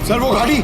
Sir वो गाड़ी।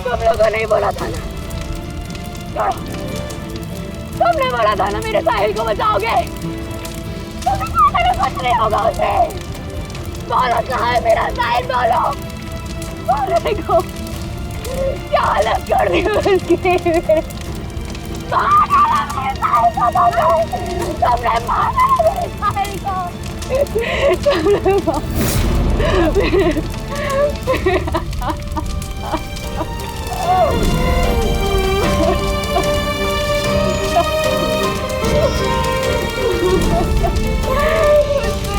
तुम लोगों ने बोला था ना, तुमने बोला था ना मेरे साहिल को बचाओगे। कुछ नहीं होगा उसे। बोलो कहाँ है मेरा साहिल, बोलो। बोलने को क्या हालत कर दी उसकी। मार डाला मेरे साहिल को, तुमने मार डाला मेरे साहिल को, तुमने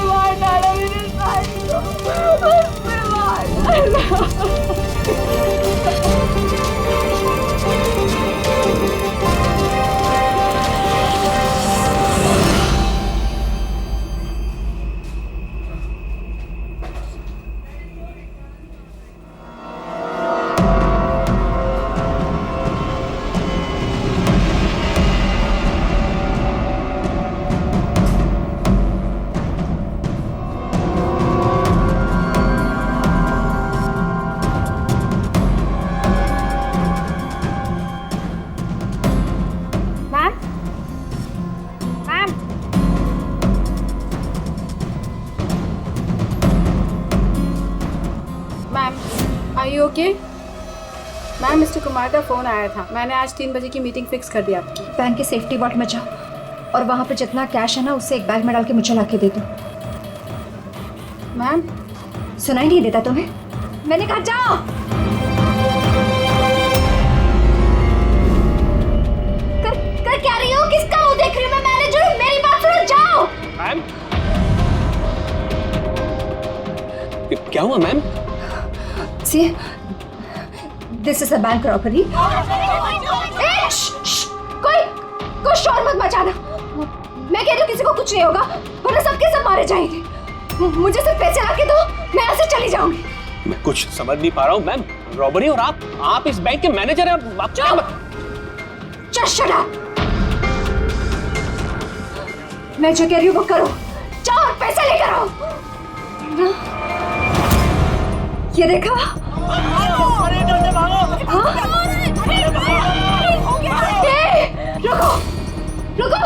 मार डाला मेरे साहिल को, मार डाला। ओके मैम, मिस्टर कुमार का फ़ोन आया था। मैंने आज 3 बजे की मीटिंग फिक्स कर दी आपकी। बैंक के सेफ्टी वॉल्ट में जाओ और वहाँ पे जितना कैश है ना उसे एक बैग में डाल के मुझे ला के दे दो। मैम सुनाई नहीं देता तुम्हें? मैंने कहा जाओ। कर क्या रही हो? किसका मुंह देख रही हो? मैं मैनेजर हूँ, मेरी बात सुनो, जाओ। मैम क्या हुआ ma'am? See, this is a bank robbery. कोई शोर मत मचाना। मैं कह रही हूँ किसी को कुछ नहीं होगा, वरना सबके सब मारे जाएंगे। मुझे सिर्फ पैसे ला के दो, मैं यहाँ से चली जाऊंगी। मैं कुछ समझ नहीं पा रहा हूँ मैम। रॉबरी और आप इस बैंक के मैनेजर हैं। आप क्या? Just shut up। मैं जो कह रही हूँ वो करो, जाओ और पैसे लेकर आओ। ये देखा? रुको,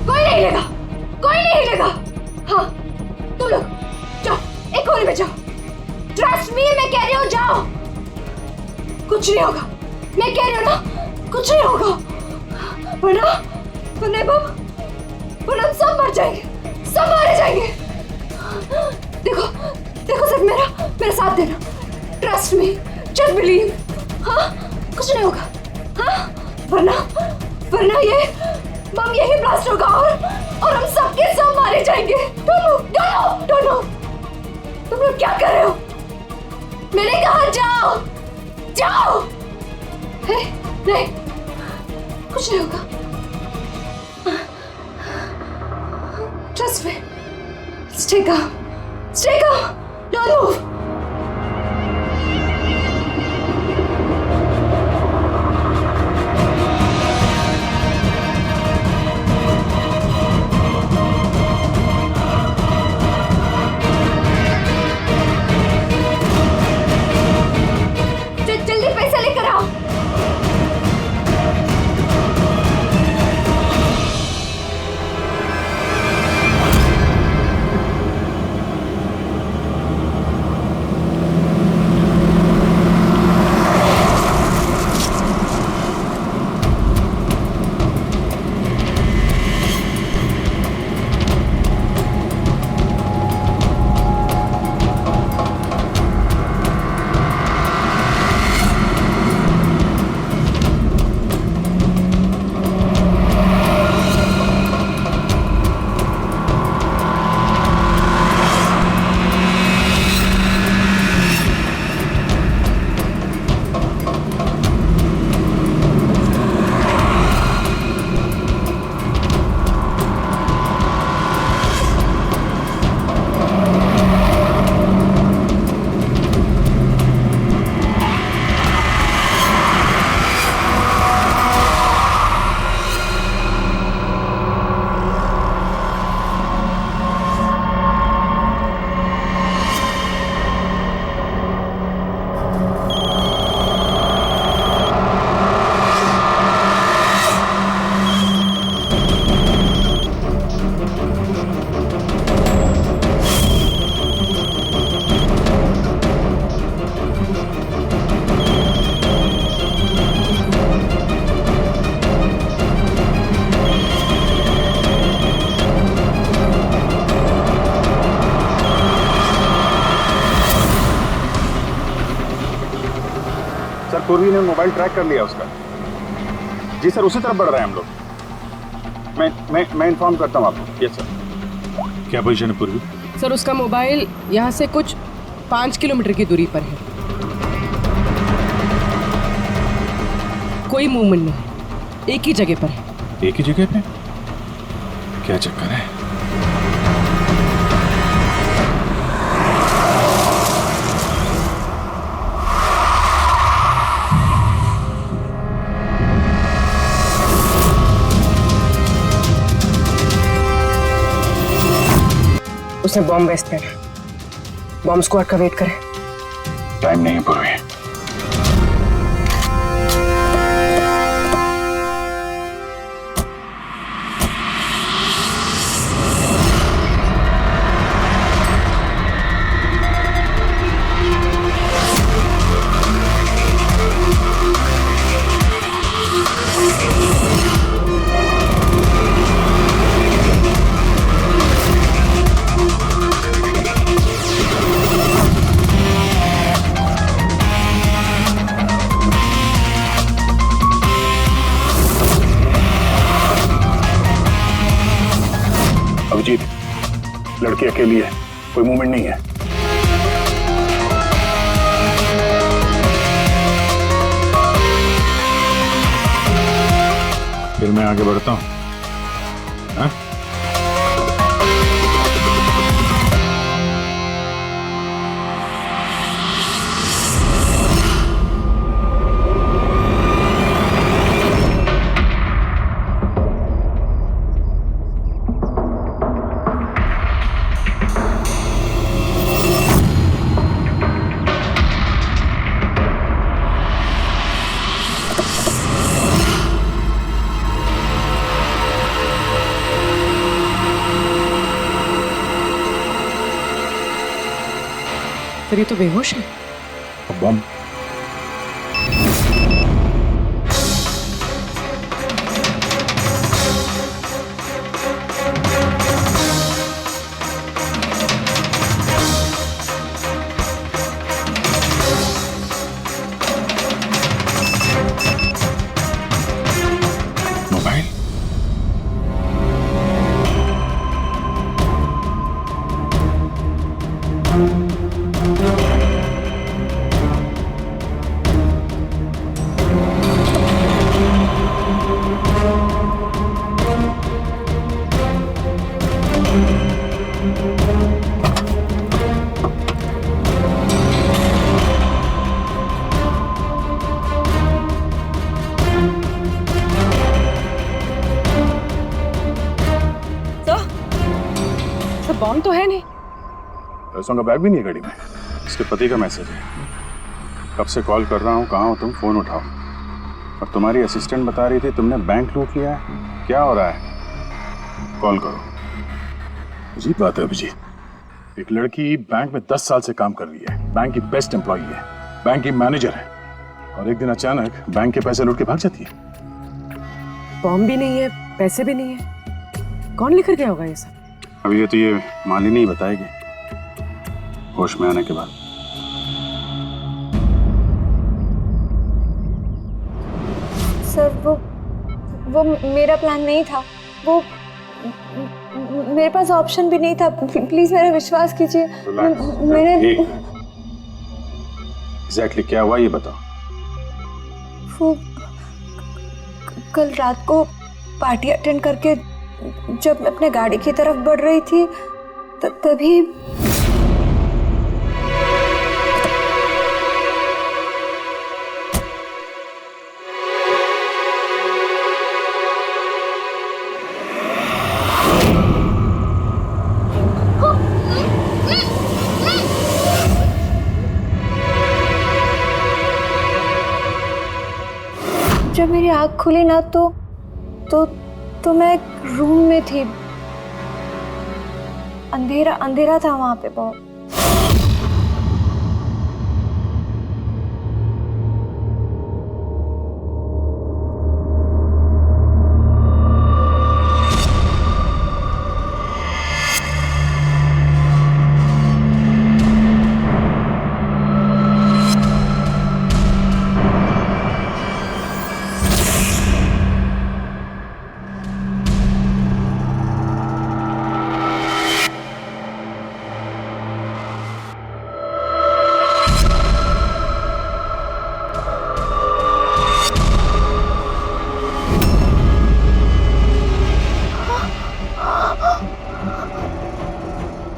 कोई नहीं हिलेगा, कोई नहीं हिलेगा। हाँ, तुम लोग जाओ, एक कोने में जाओ। ट्रस्ट मी, मैं कह रही हूँ जाओ। कुछ नहीं होगा, मैं कह रही हूँ ना, कुछ नहीं होगा। वरना हम सब मर जाएंगे, सब मारे जाएंगे। देखो सिर्फ मेरा साथ देना। Trust me, just believe. हाँ, कुछ नहीं होगा। हाँ, वरना ये बम यही ब्लास्ट होगा और हम सबके सब मारे जाएंगे। Don't know. तुम लोग क्या कर रहे हो? मैंने कहा जाओ। नहीं, कुछ नहीं होगा। Trust me, stay calm, don't move. जल्दी पैसा लेकर आओ। पूर्वी ने मोबाइल ट्रैक कर लिया उसका। जी सर, उसी तरफ बढ़ रहे हैं हम लोग। मैं इन्फॉर्म करता हूँ आपको। Yes sir. क्या पोजीशन है पूर्वी? सर उसका मोबाइल यहाँ से कुछ 5 किलोमीटर की दूरी पर है। कोई मूवमेंट नहीं है, एक ही जगह पर है। एक ही जगह पे? क्या चक्कर है? उसे बॉम्ब वेस्ट देना, बॉम्ब स्क्वाड का वेट करें। टाइम नहीं है पूर्वी। अभिजीत, लड़की अकेली है, कोई मूवमेंट नहीं है। फिर मैं आगे बढ़ता हूं। हाँ? फिर ये तो बेहोश है। बम बॉम्ब तो है नहीं। पैसों का बैग भी नहीं है गाड़ी में। इसके पति का मैसेज है। कब से कॉल कर रहा हूँ, कहाँ हो तुम, फोन उठाओ। और तुम्हारी असिस्टेंट बता रही थी तुमने बैंक लूट लिया है। क्या हो रहा है? कॉल करो। अजीब बात है अभिजीत, एक लड़की बैंक में 10 साल से काम कर रही है, बैंक की बेस्ट एम्प्लॉई है, बैंक की मैनेजर है, और एक दिन अचानक बैंक के पैसे लूट के भाग जाती है। बॉम्ब भी नहीं है, पैसे भी नहीं है, कौन लेकर गया होगा ये सब? अभी ये तो ये मालिनी ही बताएगी होश में आने के बाद। सर वो मेरा प्लान नहीं था। वो मेरे पास ऑप्शन भी नहीं था। प्लीज मेरा विश्वास कीजिए। मैंने एग्जैक्टली क्या हुआ ये बताओ। वो कल रात को पार्टी अटेंड करके जब मैं अपने गाड़ी की तरफ बढ़ रही थी तभी जब मेरी आँख खुली ना तो मैं एक रूम में थी। अंधेरा था वहां पे बहुत।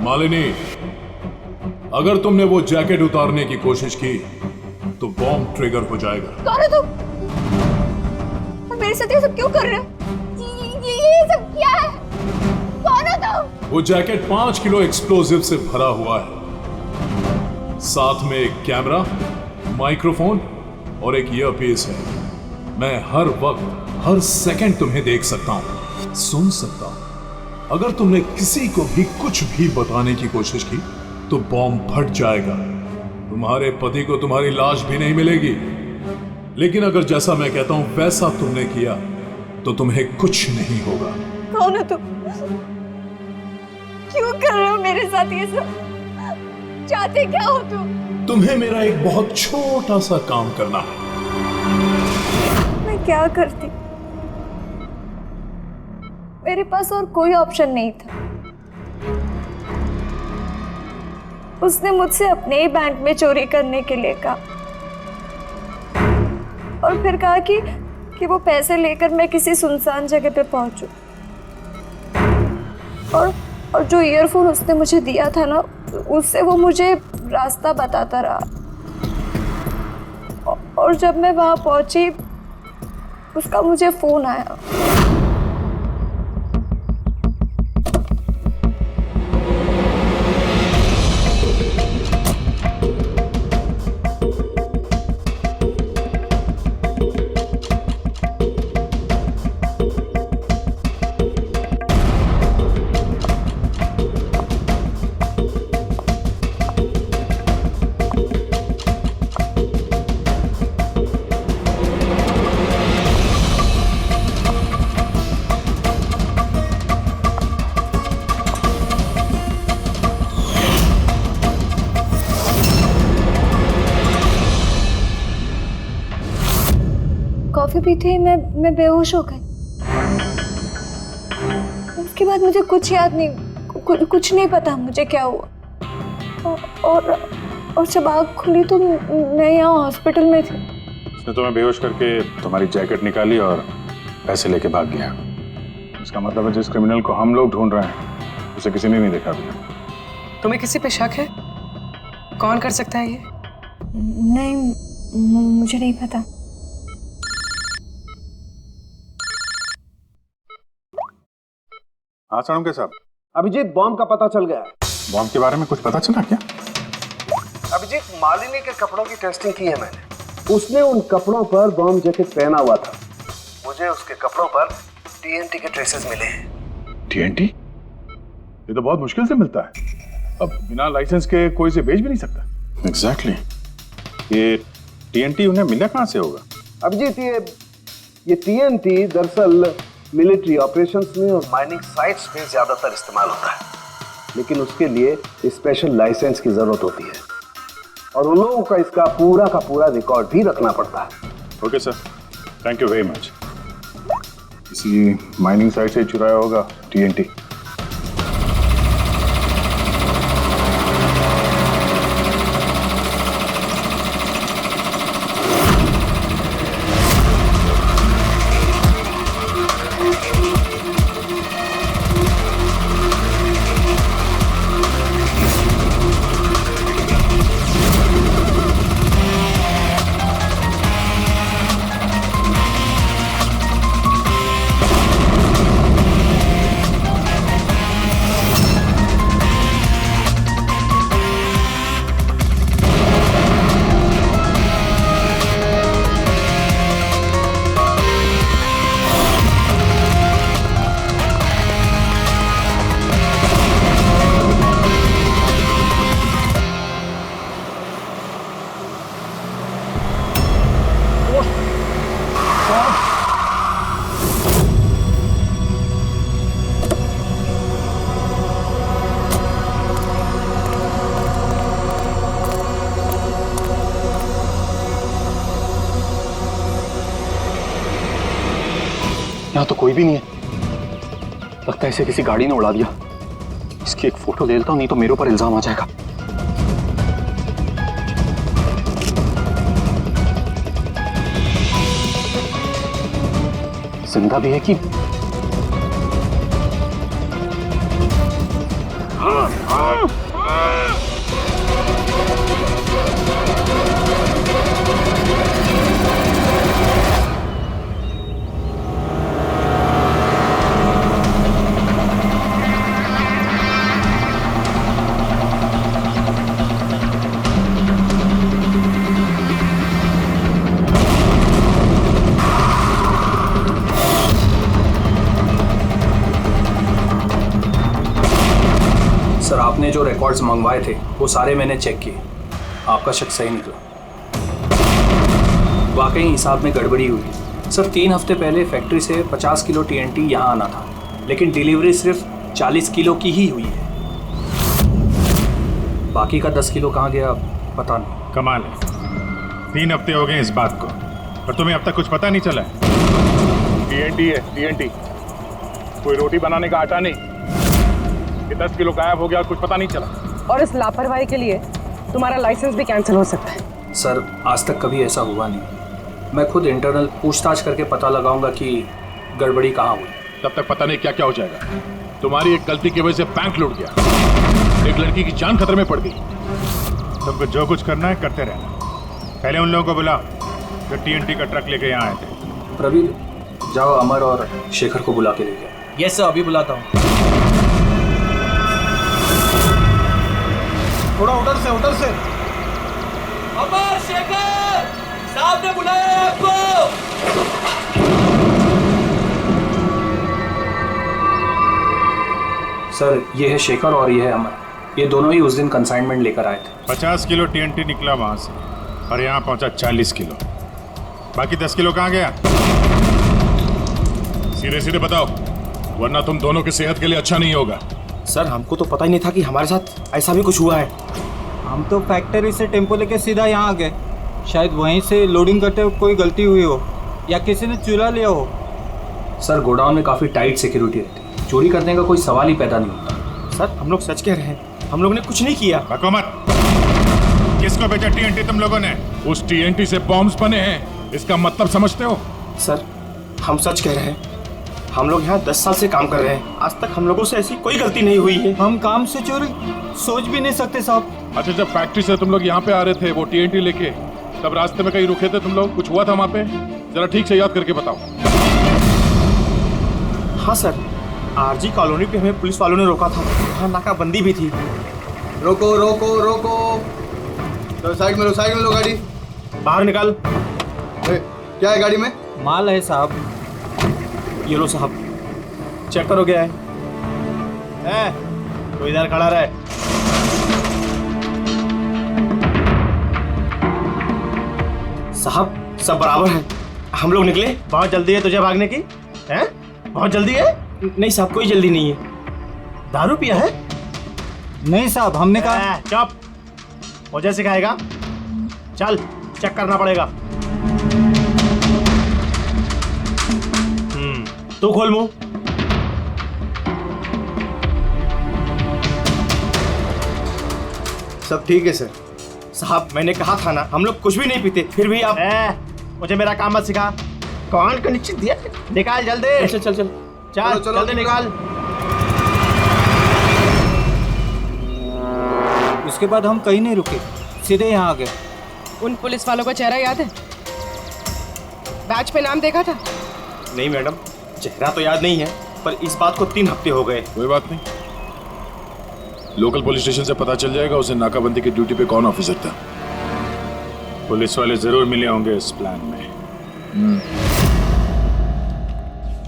मालिनी, अगर तुमने वो जैकेट उतारने की कोशिश की तो बॉम्ब ट्रिगर हो जाएगा। कौन है तुम? और मेरे साथ ये सब क्यों कर रहे हो? ये सब क्या है? कौन है तुम? वो जैकेट 5 किलो एक्सप्लोजिव से भरा हुआ है। साथ में एक कैमरा, माइक्रोफोन और एक ईयरपीस है। मैं हर वक्त हर सेकंड तुम्हें देख सकता हूं, सुन सकता हूं। अगर तुमने किसी को भी कुछ भी बताने की कोशिश की तो बॉम्ब फट जाएगा। तुम्हारे पति को तुम्हारी लाश भी नहीं मिलेगी। लेकिन अगर जैसा मैं कहता हूं वैसा तुमने किया तो तुम्हें कुछ नहीं होगा। कौन हो तुम? क्यों कर रहे हो मेरे साथ ये सब? चाहते क्या हो तुम? तुम्हें मेरा एक बहुत छोटा सा काम करना है। मैं क्या करती? मेरे पास और कोई ऑप्शन नहीं था। उसने मुझसे अपने ही बैंक में चोरी करने के लिए कहा और फिर कहा कि वो पैसे लेकर मैं किसी सुनसान जगह पे पहुंचूं। और जो ईयरफोन उसने मुझे दिया था ना, उससे वो मुझे रास्ता बताता रहा। और जब मैं वहां पहुंची उसका मुझे फोन आया। कॉफी पीते ही मैं बेहोश हो गई। उसके बाद मुझे कुछ याद नहीं, कुछ नहीं पता मुझे क्या हुआ। और जब आँख खुली तो मैं यहाँ हॉस्पिटल में थी। उसने तुम्हें बेहोश करके तुम्हारी जैकेट निकाली और पैसे लेके भाग गया। इसका मतलब है जिस क्रिमिनल को हम लोग ढूंढ रहे हैं उसे किसी ने नहीं देखा अभी। तुम्हें किसी पे शक है? कौन कर सकता है ये? नहीं, मुझे नहीं पता। हाँ साणुके साहब, अभिजीत, बॉम्ब का पता चल गया है। बॉम्ब के बारे में कुछ पता चला क्या? अभिजीत, मालिनी के कपड़ों की टेस्टिंग की है मैंने। उसने उन कपड़ों पर बॉम्ब जैकेट पहना हुआ था। मुझे उसके कपड़ों पर टीएनटी के ट्रेसेस मिले हैं। टीएनटी? ये तो बहुत मुश्किल से मिलता है। अब बिना लाइसेंस के कोई से बेच भी नहीं सकता। एग्जैक्टली। ये टीएनटी उन्हें मिला कहाँ से होगा? अभिजीत, ये टीएनटी दरअसल मिलिट्री ऑपरेशंस में और माइनिंग साइट्स में ज्यादातर इस्तेमाल होता है, लेकिन उसके लिए स्पेशल लाइसेंस की जरूरत होती है और उन लोगों का इसका पूरा रिकॉर्ड भी रखना पड़ता है। Okay sir, thank you very much. किसी माइनिंग साइट से चुराया होगा टीएनटी। यहाँ तो कोई भी नहीं है। लगता है इसे किसी गाड़ी ने उड़ा दिया। इसकी एक फोटो ले लेता हूँ, नहीं तो मेरे ऊपर इल्जाम आ जाएगा। जिंदा भी है कि सर, आपने जो रिकॉर्ड्स मंगवाए थे वो सारे मैंने चेक किए। आपका शक सही निकला। वाकई हिसाब में गड़बड़ी हुई है। सर, 3 हफ्ते पहले फैक्ट्री से 50 किलो टीएनटी यहाँ आना था, लेकिन डिलीवरी सिर्फ 40 किलो की ही हुई है। बाकी का 10 किलो कहाँ गया पता नहीं। कमाल है, 3 हफ्ते हो गए इस बात को और तुम्हें अब तक कुछ पता नहीं चला है? टीएनटी है, टीएनटी। कोई रोटी बनाने का आटा नहीं। ये 10 किलो गायब हो गया, कुछ पता नहीं चला। और इस लापरवाही के लिए तुम्हारा लाइसेंस भी कैंसिल हो सकता है। सर, आज तक कभी ऐसा हुआ नहीं। मैं खुद इंटरनल पूछताछ करके पता लगाऊंगा कि गड़बड़ी कहाँ हुई। तब तक पता नहीं क्या क्या हो जाएगा। तुम्हारी एक गलती की वजह से बैंक लूट गया, एक लड़की की जान खतरे में पड़ गई। तुमको जो कुछ करना है करते रहना। पहले उन लोगों को बुला जो टीएनटी का ट्रक लेके यहाँ आए थे। प्रवीण, जाओ अमर और शेखर को बुला के ले गया। यस सर, अभी बुलाता हूँ। थोड़ा उधर से। अमर, शेखर साहब ने बुलाया आपको। सर, ये है शेखर और ये है अमर। ये दोनों ही उस दिन कंसाइनमेंट लेकर आए थे। 50 किलो टीएनटी निकला वहां से और यहाँ पहुंचा 40 किलो। बाकी 10 किलो कहाँ गया? सीधे सीधे बताओ, वरना तुम दोनों की सेहत के लिए अच्छा नहीं होगा। सर, हमको तो पता ही नहीं था कि हमारे साथ ऐसा भी कुछ हुआ है। हम तो फैक्ट्री से टेम्पो लेके सीधा यहाँ आ गए। शायद वहीं से लोडिंग करते हुए कोई गलती हुई हो या किसी ने चुरा लिया हो। सर, गोडाउन में काफ़ी टाइट सिक्योरिटी रहती है। चोरी करने का कोई सवाल ही पैदा नहीं होता। सर, हम लोग सच कह रहे हैं। हम लोग ने कुछ नहीं किया। बको मत। किसको भेजा टीएनटी तुम लोगों ने? उस टीएनटी से बॉम्ब्स बने हैं, इसका मतलब समझते हो? सर हम सच कह रहे हैं, हम लोग यहाँ 10 साल से काम कर रहे हैं, आज तक हम लोगों से ऐसी कोई गलती नहीं हुई है। हम काम से चोरी सोच भी नहीं सकते साहब। अच्छा, जब फैक्ट्री से तुम लोग यहाँ पे आ रहे थे वो टीएनटी लेके, तब रास्ते में कहीं रुके थे तुम लोग? कुछ हुआ था वहाँ पे? जरा ठीक से याद करके बताओ। हाँ सर, आरजी कॉलोनी पे हमें पुलिस वालों ने रोका था, वहाँ नाकाबंदी भी थी। रोको रोको रोको, तो साइड में लो गाड़ी। बाहर निकाल। क्या है गाड़ी में? माल है साहब। ये लो साहब, चेक करो क्या है। तो इधर खड़ा रहे। साहब सब बराबर है, हम लोग निकले। बहुत जल्दी है तुझे भागने की? हैं? बहुत जल्दी है? नहीं साहब, कोई जल्दी नहीं है। दारू पिया है? नहीं साहब, हमने कहा। चुप, मुझे सिखाएगा? चल चेक करना पड़ेगा। तू खोल मुंह। सब ठीक है सर। साहब मैंने कहा था ना, हम लोग कुछ भी नहीं पीते, फिर भी आप मुझे मेरा काम मत सिखा। कौन का निश्चित दिया? निकाल जल्दी। चल चल चल चल जल्दी निकाल। उसके बाद हम कहीं नहीं रुके, सीधे यहाँ आ गए। उन पुलिस वालों का चेहरा याद है? बैच पे नाम देखा था? नहीं मैडम, चेहरा तो याद नहीं है, पर इस बात को 3 हफ्ते हो गए। कोई बात नहीं, लोकल पुलिस स्टेशन से पता चल जाएगा उसे नाकाबंदी की ड्यूटी पे कौन ऑफिसर था। पुलिस वाले जरूर मिले होंगे इस प्लान में।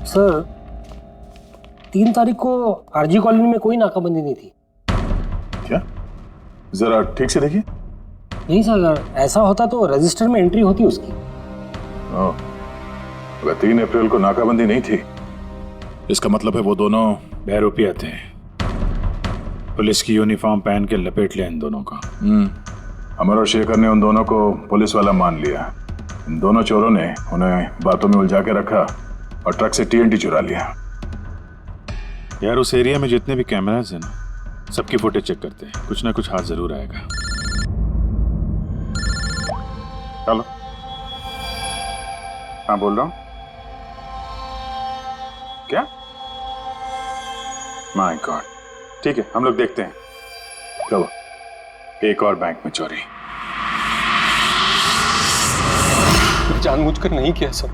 सर 3 तारीख को आरजी कॉलोनी में कोई नाकाबंदी नहीं थी। क्या? जरा ठीक से देखिए। नहीं सर, अगर ऐसा होता तो रजिस्टर में एंट्री होती उसकी। अगर 3 अप्रैल को नाकाबंदी नहीं थी, इसका मतलब है वो दोनों बहरूपिया थे। पुलिस की यूनिफॉर्म पहन के लपेट लिया इन दोनों का। अमर और शेखर ने उन दोनों को पुलिस वाला मान लिया। इन दोनों चोरों ने उन्हें बातों में उलझा के रखा और ट्रक से टीएनटी चुरा लिया। यार उस एरिया में जितने भी कैमरास हैं ना, सबकी फुटेज चेक करते हैं, कुछ ना कुछ हाथ जरूर आएगा। चलो। हाँ बोल रहा हूँ। क्या? My God. ठीक है, हम लोग देखते हैं। चलो, एक और बैंक में चोरी। जानबूझकर नहीं किया सर,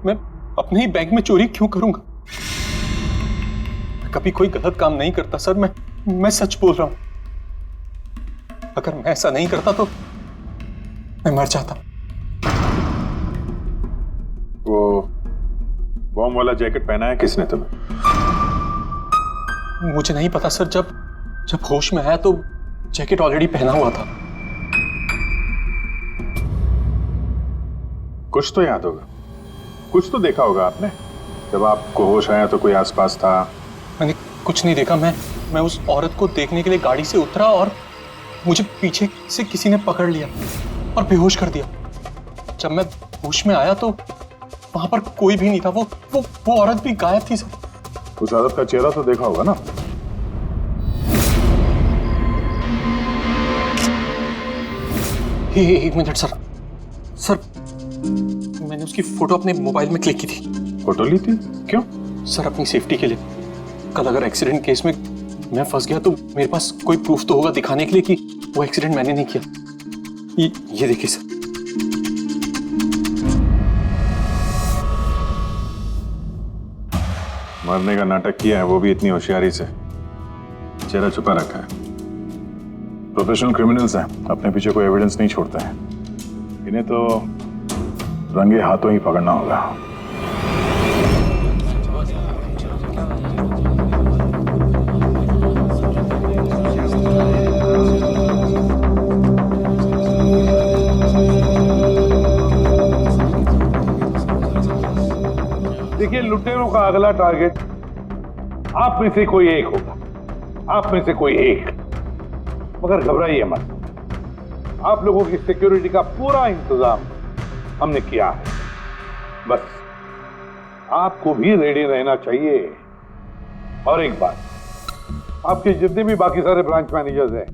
मैं अपने ही बैंक में चोरी क्यों करूंगा? कभी कोई गलत काम नहीं करता सर, मैं सच बोल रहा हूं। अगर मैं ऐसा नहीं करता तो मैं मर जाता। वो बॉम्ब वाला जैकेट पहना है किसने तुम्हें? मुझे नहीं पता सर, जब होश में आया तो जैकेट ऑलरेडी पहना हुआ था। कुछ तो याद होगा, कुछ तो देखा होगा आपने। जब आपको होश आया तो कोई आसपास था? मैंने कुछ नहीं देखा। मैं उस औरत को देखने के लिए गाड़ी से उतरा और मुझे पीछे से किसी ने पकड़ लिया और बेहोश कर दिया। जब मैं होश में आया तो वहां पर कोई भी नहीं था। वो औरत भी गायब थी सर। उस औरत का चेहरा तो देखा होगा ना? एक मिनट सर, मैंने उसकी फोटो अपने मोबाइल में क्लिक की थी। फोटो ली थी? क्यों? सर अपनी सेफ्टी के लिए। कल अगर एक्सीडेंट केस में मैं फंस गया तो मेरे पास कोई प्रूफ तो होगा दिखाने के लिए कि वो एक्सीडेंट मैंने नहीं किया। ये देखिए सर। मरने का नाटक किया है, वो भी इतनी होशियारी से। चेहरा छुपा रखा है। प्रोफेशनल क्रिमिनल्स हैं, अपने पीछे कोई एविडेंस नहीं छोड़ते हैं। इन्हें तो रंगे हाथों ही पकड़ना होगा। देखिए, लुटेरों का अगला टारगेट आप में से कोई एक होगा, आप में से कोई एक। मगर घबराइए मत, आप लोगों की सिक्योरिटी का पूरा इंतजाम हमने किया है। बस आपको भी रेडी रहना चाहिए। और एक बात, आपके जितने भी बाकी सारे ब्रांच मैनेजर्स हैं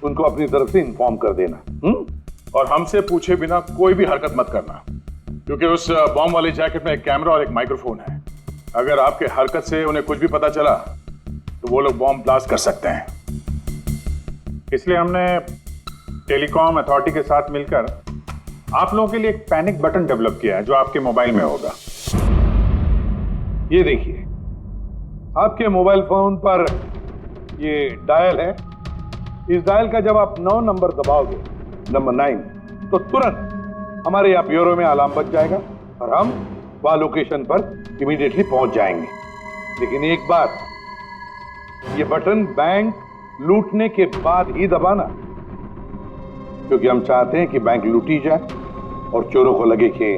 उनको अपनी तरफ से इन्फॉर्म कर देना। और हमसे पूछे बिना कोई भी हरकत मत करना, क्योंकि उस बॉम्ब वाले जैकेट में एक कैमरा और एक माइक्रोफोन है। अगर आपके हरकत से उन्हें कुछ भी पता चला तो वो लोग बॉम्ब ब्लास्ट कर सकते हैं। इसलिए हमने टेलीकॉम अथॉरिटी के साथ मिलकर आप लोगों के लिए एक पैनिक बटन डेवलप किया है जो आपके मोबाइल में होगा। ये देखिए, आपके मोबाइल फोन पर ये डायल है। इस डायल का जब आप 9 नंबर दबाओगे, नंबर 9, तो तुरंत हमारे यहाँ ब्यूरो में अलार्म बज जाएगा और हम वह लोकेशन पर इमीडिएटली पहुंच जाएंगे। लेकिन एक बात, ये बटन बैंक लूटने के बाद ही दबाना, क्योंकि हम चाहते हैं कि बैंक लूटी जाए और चोरों को लगे कि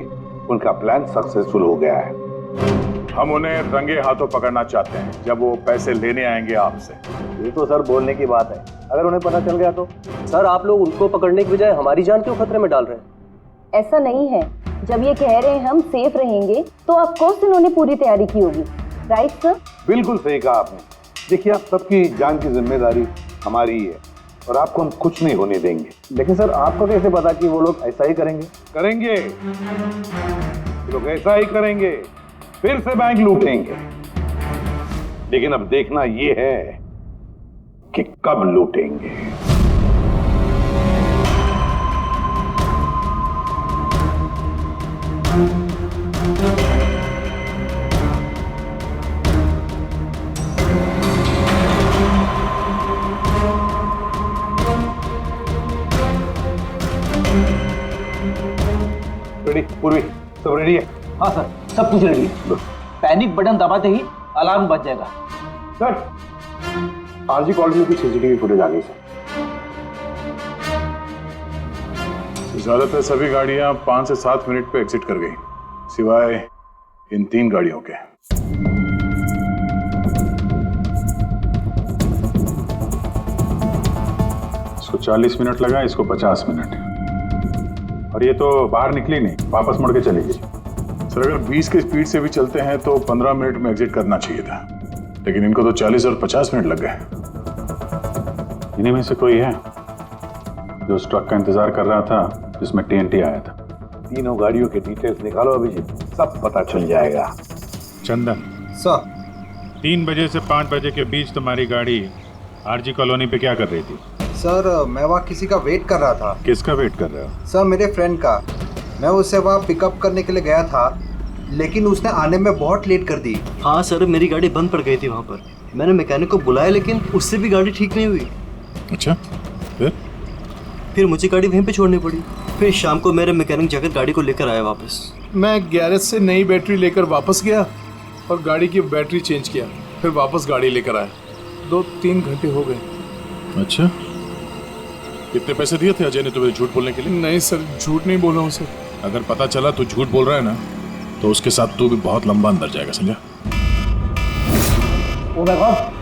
उनका प्लान सक्सेसफुल हो गया है। हम उन्हें रंगे हाथों पकड़ना चाहते हैं जब वो पैसे लेने आएंगे आपसे। ये तो सर बोलने की बात है, अगर उन्हें पता चल गया तो? सर आप लोग उनको पकड़ने की बजाय हमारी जान क्यों खतरे में डाल रहे हैं? ऐसा नहीं है, जब ये कह रहे हैं हम सेफ रहेंगे तो ऑफ कोर्स इन्होंने पूरी तैयारी की होगी। Right sir? बिल्कुल सही कहा आपने। देखिए, आप सबकी जान की जिम्मेदारी हमारी ही है और आपको हम कुछ नहीं होने देंगे। लेकिन सर आपको कैसे पता कि वो लोग ऐसा ही करेंगे? करेंगे, लोग ऐसा ही करेंगे, फिर से बैंक लूटेंगे। लेकिन अब देखना ये है कि कब लूटेंगे। रेडी? पूर्वी सब रेडी है? हाँ सर, सब कुछ रेडी है। पैनिक बटन दबाते ही अलार्म बज जाएगा। सर, आरजी कॉलोनी की सीसीटीवी फुटेज आ गई सर। ज्यादातर सभी गाड़ियां 5 से 7 मिनट पे एग्जिट कर गई, सिवाय इन 3 गाड़ियों के। इसको 40 मिनट लगा, इसको 50 मिनट, और ये तो बाहर निकली नहीं, वापस मुड़ के चली गई। सर, अगर 20 की स्पीड से भी चलते हैं तो 15 मिनट में एग्जिट करना चाहिए था, लेकिन इनको तो 40 और 50 मिनट लग गए। इन्हीं में से कोई है जो उस ट्रक का इंतजार कर रहा था जिसमें TNT आया था? तीनों गाड़ियों के डिटेल्स निकालो अभिजीत, सब पता चल जाएगा। चंदन सर, 3 बजे से 5 बजे के बीच तुम्हारी गाड़ी आरजी कॉलोनी पे क्या कर रही थी? सर मैं वहाँ किसी का वेट कर रहा था। किसका वेट कर रहे हो? सर मेरे फ्रेंड का। मैं उससे वहाँ पिकअप करने के लिए गया था, लेकिन उसने आने में बहुत लेट कर दी। हाँ सर, मेरी गाड़ी बंद पड़ गई थी वहाँ पर। मैंने मैकेनिक को बुलाया, लेकिन उससे भी गाड़ी ठीक नहीं हुई। अच्छा, फिर मुझे गाड़ी वहीं पे छोड़नी पड़ी। फिर शाम को मेरे मैकेनिक जाकर गाड़ी को लेकर आया वापस। मैं गैरेज से नई बैटरी लेकर वापस गया और गाड़ी की बैटरी चेंज किया, फिर वापस गाड़ी लेकर आया। 2-3 घंटे हो गए। अच्छा, कितने पैसे दिए थे अजय ने तुम्हें झूठ बोलने के लिए? नहीं सर, झूठ नहीं बोल रहा हूँ सर। अगर पता चला तू झूठ बोल रहा है ना, तो उसके साथ तू भी बहुत लंबा अंदर जाएगा, समझा? ओ माय गॉड,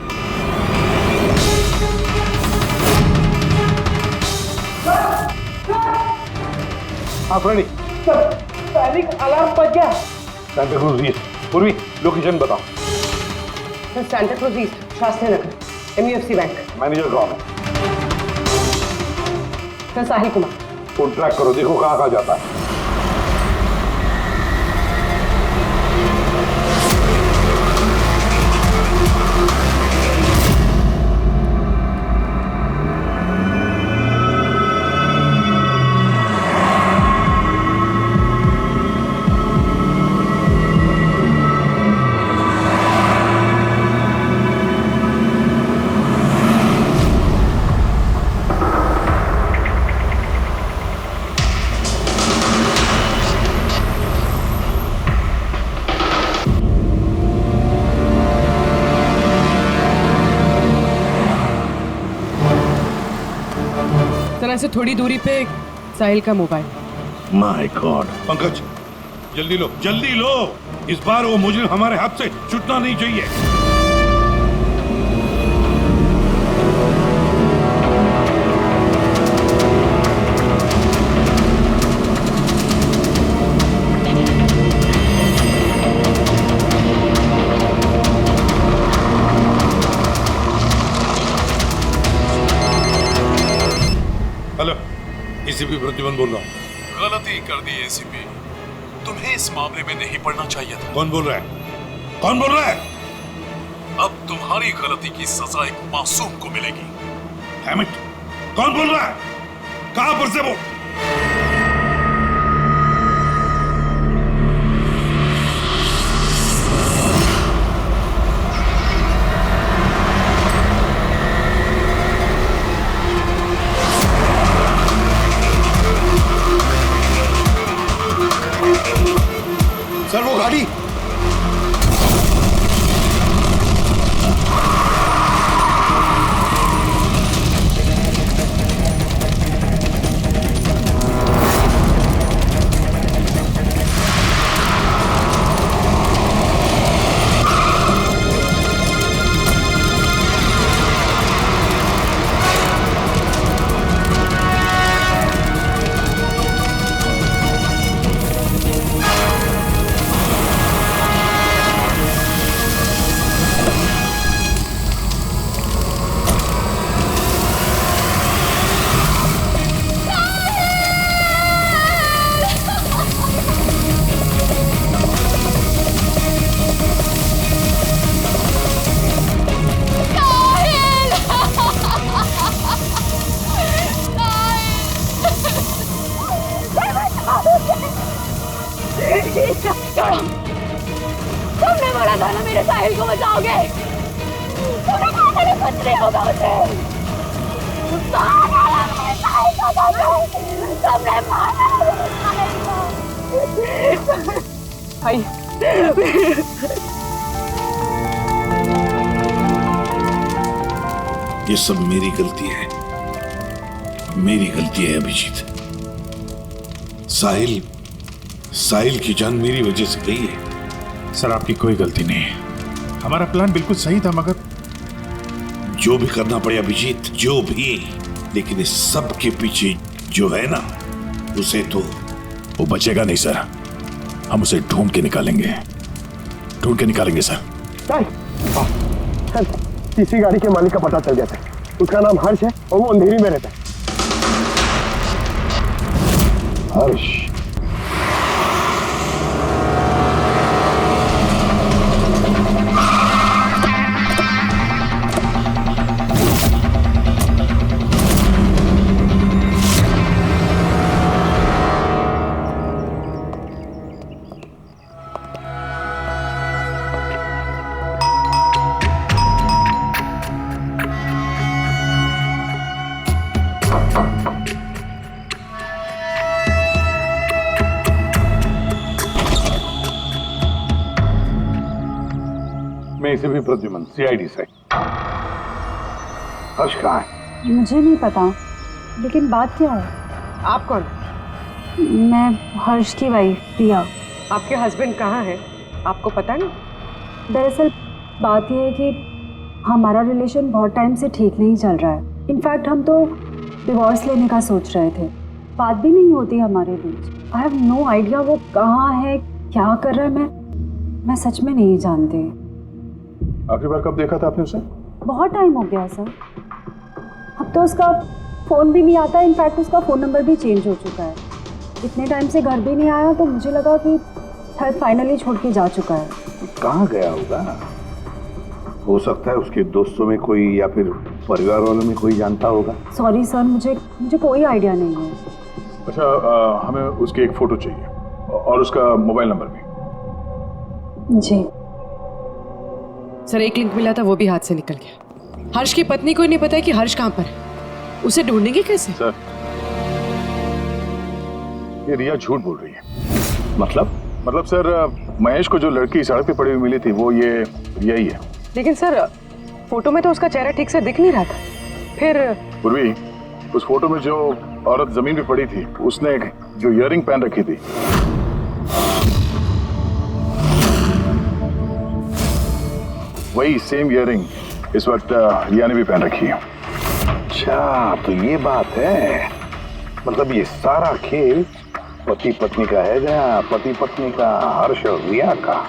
आप रेडी? पैनिक अलार्म बज गया। सेंटा क्रूज ईस्ट। पूर्वी, लोकेशन बताओ। Sir Santa Cruz east, Shastri Nagar, MUFC bank. Manager कौन है? Sir Sahil Kumar. Phone track करो, देखो कहाँ कहाँ जाता है। तरह से थोड़ी दूरी पे साहिल का मोबाइल। My God. पंकज, जल्दी लो, जल्दी लो। इस बार वो मुजरिम हमारे हाथ से छूटना नहीं चाहिए। एसीपी प्रद्युमन बोल रहा हूँ। गलती कर दी एसीपी, तुम्हें इस मामले में नहीं पड़ना चाहिए था। कौन बोल रहा है? कौन बोल रहा है? अब तुम्हारी गलती की सजा एक मासूम को मिलेगी। Damn it! कौन बोल रहा है? कहां पर से वो? सर वो गाड़ी तुमने बोला था ना मेरे साहिल को बचाओगे। तुमने कहा था कि कुछ नहीं होगा उसे। मारा मेरे साहिल को तुमने मारा मेरे साहिल को। भाई ये सब मेरी गलती है, मेरी गलती है अभिजीत। साहिल की जान मेरी वजह से गई है। सर आपकी कोई गलती नहीं है, हमारा प्लान बिल्कुल सही था, मगर जो भी करना पड़े अभिजीत, जो भी, लेकिन इस सब के पीछे जो है ना, उसे तो वो बचेगा नहीं सर, हम उसे ढूंढ के निकालेंगे सर। तीसरी गाड़ी के मालिक का पता चल गया था, उसका नाम हर्ष है और वो अंधेरी में रहता है। हर्ष मैं इसे भी प्रद्युमन सीआईडी से। हर्ष कहाँ है? मुझे नहीं पता, लेकिन बात क्या है? आप कौन? मैं हर्ष की वाइफ प्रिया। आपके हस्बैंड कहाँ है? आपको पता नहीं? दरअसल बात यह है कि हमारा रिलेशन बहुत टाइम से ठीक नहीं चल रहा है। इनफैक्ट हम तो डिवोर्स लेने का सोच रहे थे, बात भी नहीं होती हमारे बीच। आई हैव नो आइडिया वो कहाँ है, क्या कर रहा है, मैं सच में नहीं जानती। आखिरी बार कब देखा था आपने उसे? बहुत टाइम हो गया सर, अब तो उसका फ़ोन भी नहीं आता। इनफैक्ट उसका फ़ोन नंबर भी चेंज हो चुका है। इतने टाइम से घर भी नहीं आया, तो मुझे लगा कि शायद फाइनली छोड़ के जा चुका है। कहाँ गया होगा? हो सकता है उसके दोस्तों में कोई या फिर परिवार वालों में कोई जानता होगा। सॉरी सर, मुझे कोई आइडिया नहीं है। अच्छा, हमें उसकी एक फ़ोटो चाहिए और उसका मोबाइल नंबर भी। जी सर, एक लिंक मिला था, वो भी हाथ से निकल गया। हर्ष की पत्नी को नहीं पता है कि हर्ष कहाँ पर है, उसे ढूंढेंगे कैसे? सर, ये रिया झूठ बोल रही है। मतलब सर, महेश को जो लड़की सड़क पे पड़ी हुई मिली थी, वो ये रिया ही है। लेकिन सर, फोटो में तो उसका चेहरा ठीक से दिख नहीं रहा था। फिर पूर्वी, उस फोटो में जो औरत जमीन पे पड़ी थी, उसने जो इयररिंग पहन रखी थी, वही सेम इयररिंग इस वक्त रिया ने भी पहन रखी है। अच्छा, तो ये बात है। मतलब ये सारा खेल पति पत्नी का है, या पति पत्नी का, हर्ष और रिया का।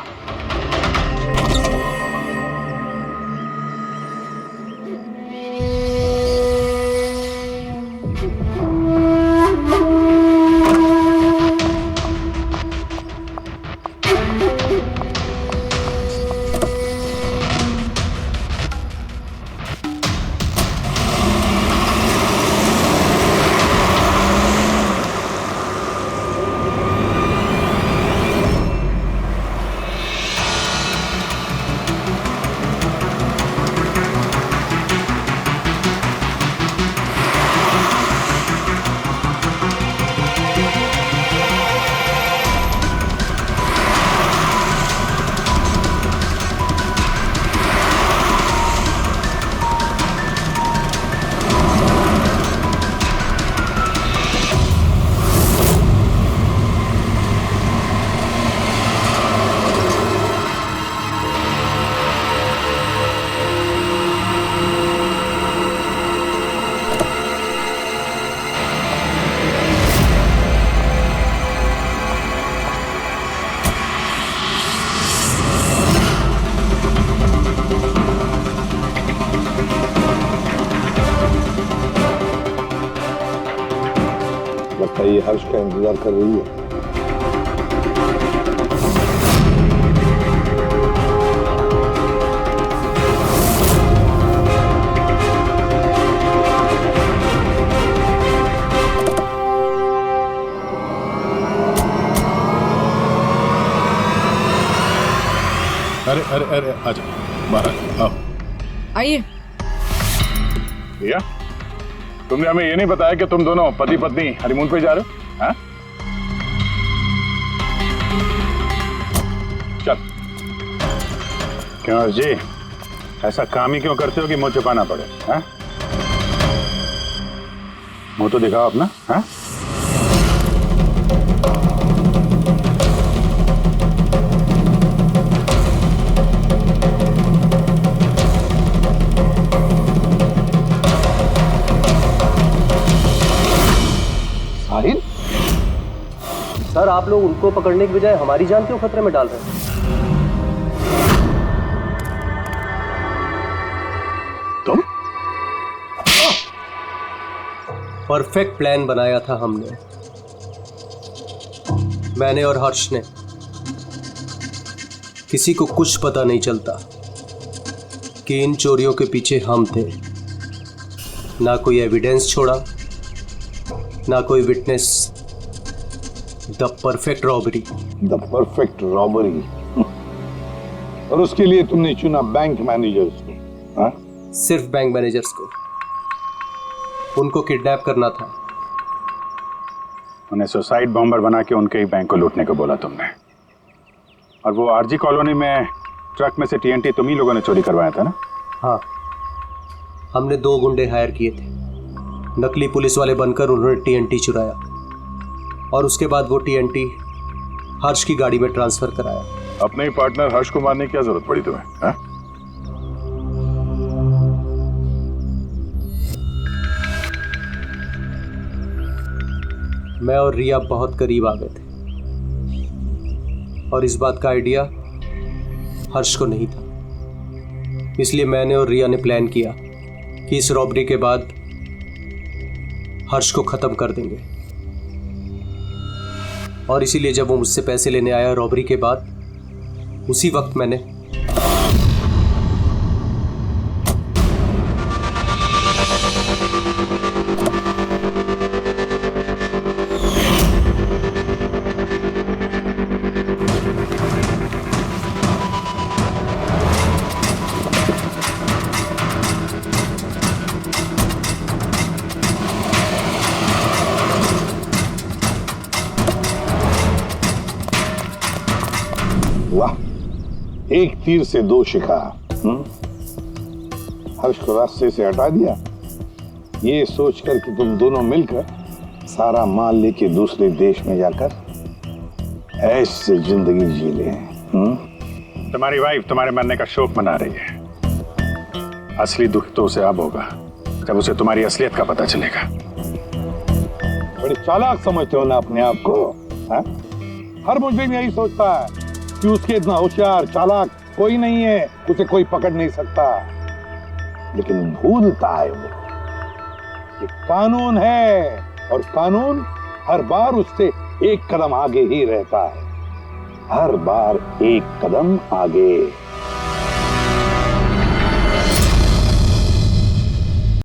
लगता है ये हर्ष का इंतजार कर रही है। अरे अरे अरे आजा बाहर आओ। आइए। भैया तुमने हमें ये नहीं बताया कि तुम दोनों पति पत्नी हनीमून पे जा रहे हो? हाँ? चल क्यों हर्ष जी ऐसा काम ही क्यों करते हो कि मुंह छुपाना पड़े? हाँ? मुंह तो दिखाओ अपना। हाँ? साहिल, सर आप लोग उनको पकड़ने की बजाय हमारी जान क्यों खतरे में डाल रहे हैं? तुम? परफेक्ट प्लान बनाया था हमने, मैंने और हर्ष ने। किसी को कुछ पता नहीं चलता कि इन चोरियों के पीछे हम थे। ना कोई एविडेंस छोड़ा, ना कोई witness. The perfect robbery. The perfect robbery. और उसके लिए तुमने चुना बैंक मैनेजर्स को? हाँ? सिर्फ बैंक मैनेजर्स को। उनको किडनैप करना था। उन्हें सुसाइड बॉम्बर बना के उनके ही बैंक को लूटने को बोला तुमने। और वो आरजी कॉलोनी में ट्रक में से टीएनटी तुम ही लोगों ने चोरी करवाया था ना? हाँ, हमने 2 गुंडे हायर किए थे। नकली पुलिस वाले बनकर उन्होंने टीएनटी चुराया और उसके बाद वो टीएनटी हर्ष की गाड़ी में ट्रांसफर कराया। अपने ही पार्टनर हर्ष को मारने की क्या जरूरत पड़ी तुम्हें? हाँ? मैं और रिया बहुत करीब आ गए थे और इस बात का आइडिया हर्ष को नहीं था। इसलिए मैंने और रिया ने प्लान किया कि इस रॉबरी के बाद हर्ष को खत्म कर देंगे। और इसीलिए जब वो मुझसे पैसे लेने आया रॉबरी के बाद, उसी वक्त मैंने वाह, एक तीर से 2 शिकार। हर्ष को रास्ते से हटा दिया, ये सोचकर कि तुम दोनों मिलकर सारा माल लेके दूसरे देश में जाकर ऐश से जिंदगी जी ले। तुम्हारी वाइफ तुम्हारे मरने का शोक मना रही है। असली दुख तो उसे अब होगा जब उसे तुम्हारी असलियत का पता चलेगा। बड़ी चालाक समझते हो ना अपने आप को? हाँ? हर मुजरिम यही सोचता है कि उसके इतना होशियार चालाक कोई नहीं है, उसे कोई पकड़ नहीं सकता। लेकिन भूलता है वो कि कानून है और कानून हर बार उससे एक कदम आगे ही रहता है। हर बार एक कदम आगे।